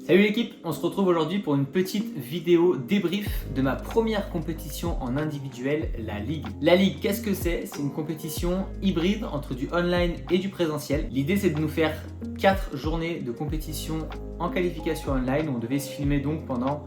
Salut l'équipe, on se retrouve aujourd'hui pour une petite vidéo débrief de ma première compétition en individuel, la Ligue. La Ligue, qu'est-ce que c'est? C'est une compétition hybride entre du online et du présentiel. L'idée c'est de nous faire 4 journées de compétition en qualification online où on devait se filmer donc pendant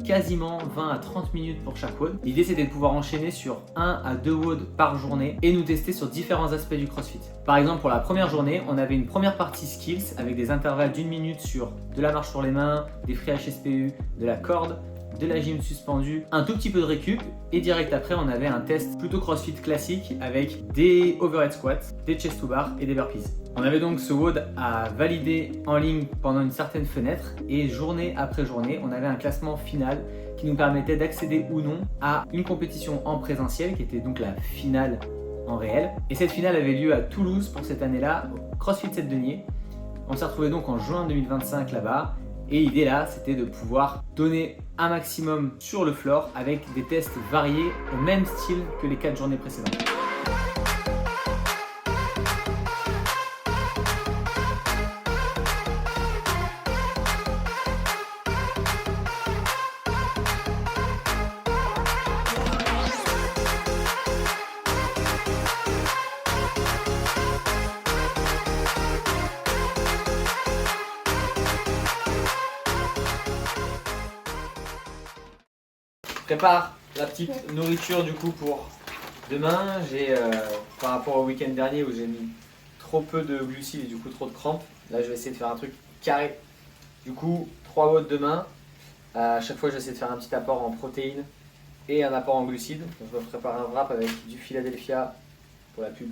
quasiment 20 à 30 minutes pour chaque WOD. L'idée c'était de pouvoir enchaîner sur 1 à 2 WOD par journée et nous tester sur différents aspects du CrossFit. Par exemple pour la première journée, on avait une première partie skills avec des intervalles d'1 minute sur de la marche sur les mains, des free HSPU, de la corde, de la gym suspendue, un tout petit peu de récup et direct après on avait un test plutôt CrossFit classique avec des overhead squats, des chest to bar et des burpees. On avait donc ce WOD à valider en ligne pendant une certaine fenêtre et journée après journée on avait un classement final qui nous permettait d'accéder ou non à une compétition en présentiel qui était donc la finale en réel. Et cette finale avait lieu à Toulouse pour cette année-là, au CrossFit Sept-Deniers. On s'est retrouvé donc en juin 2025 là-bas. Et l'idée là, c'était de pouvoir donner un maximum sur le floor avec des tests variés au même style que les 4 journées précédentes. Je prépare la petite nourriture du coup pour demain. J'ai par rapport au week-end dernier où j'ai mis trop peu de glucides et du coup trop de crampes. Là je vais essayer de faire un truc carré. Du coup 3 watts demain. À chaque fois j'essaie de faire un petit apport en protéines et un apport en glucides. Donc, je me prépare un wrap avec du Philadelphia pour la pub.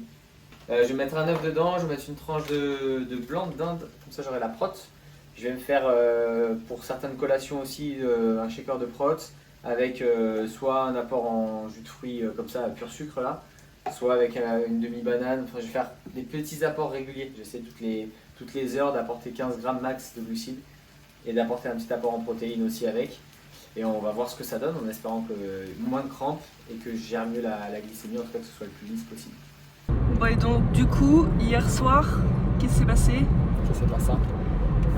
Je vais mettre un œuf dedans, je vais mettre une tranche de blanc de dinde, comme ça j'aurai la prot. Je vais me faire pour certaines collations aussi un shaker de prot avec soit un apport en jus de fruits comme ça à pur sucre là, soit avec une demi-banane. Enfin, je vais faire des petits apports réguliers. J'essaie toutes les heures d'apporter 15 grammes max de glucides et d'apporter un petit apport en protéines aussi avec. Et on va voir ce que ça donne en espérant que moins de crampes et que je gère mieux la glycémie, en tout cas que ce soit le plus lisse possible. Bon et donc du coup, hier soir, qu'est-ce qui s'est passé? C'est pas ça.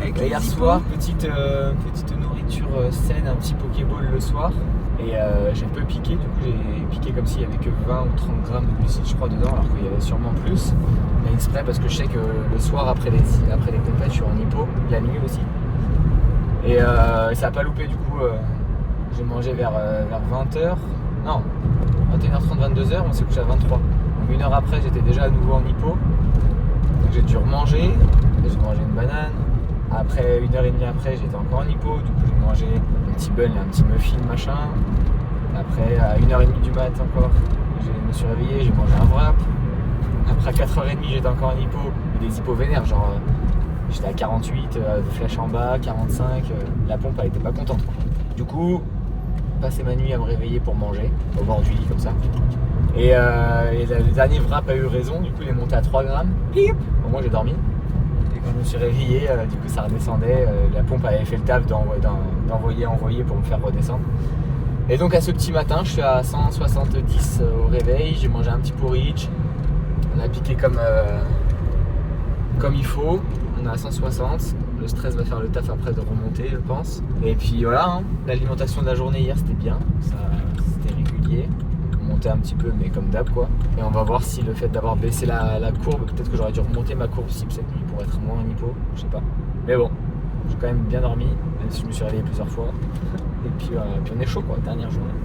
Avec Hier les soir, petite nourriture saine, un petit pokéball le soir. Et j'ai un peu piqué, du coup j'ai piqué comme s'il y avait que 20 ou 30 grammes de glucides je crois dedans, alors qu'il y avait sûrement plus. Mais exprès parce que je sais que le soir après les compètes je suis en hypo, la nuit aussi. Et ça n'a pas loupé du coup, j'ai mangé vers 20h, non, 21h30, 22h, on s'est couché à 23. Donc une heure après j'étais déjà à nouveau en hypo. Donc j'ai dû remanger, j'ai mangé une banane. Après 1h30 après j'étais encore en hypo, du coup j'ai mangé un petit bun, un petit muffin machin. Après à 1h30 du mat encore, je me suis réveillé, j'ai mangé un wrap. Après à 4h30 j'étais encore en hypo, mais des hypos vénères, genre j'étais à 48, flèche en bas, 45, la pompe elle était pas contente quoi. Du coup, passé ma nuit à me réveiller pour manger, au bord du lit comme ça. Et le dernier wrap a eu raison, du coup il est monté à 3 grammes. Au moins j'ai dormi. Quand je me suis réveillé, du coup ça redescendait, la pompe avait fait le taf d'envoyer pour me faire redescendre. Et donc à ce petit matin, je suis à 170 au réveil, j'ai mangé un petit porridge, on a piqué comme il faut, on est à 160, le stress va faire le taf après de remonter je pense. Et puis voilà, hein, l'alimentation de la journée hier c'était bien, c'était régulier. Monter un petit peu mais comme d'hab quoi, et on va voir si le fait d'avoir baissé la courbe, peut-être que j'aurais dû remonter ma courbe cible cette nuit pour être moins en hypo, je sais pas, mais bon j'ai quand même bien dormi même si je me suis réveillé plusieurs fois et puis on est chaud quoi, dernière journée.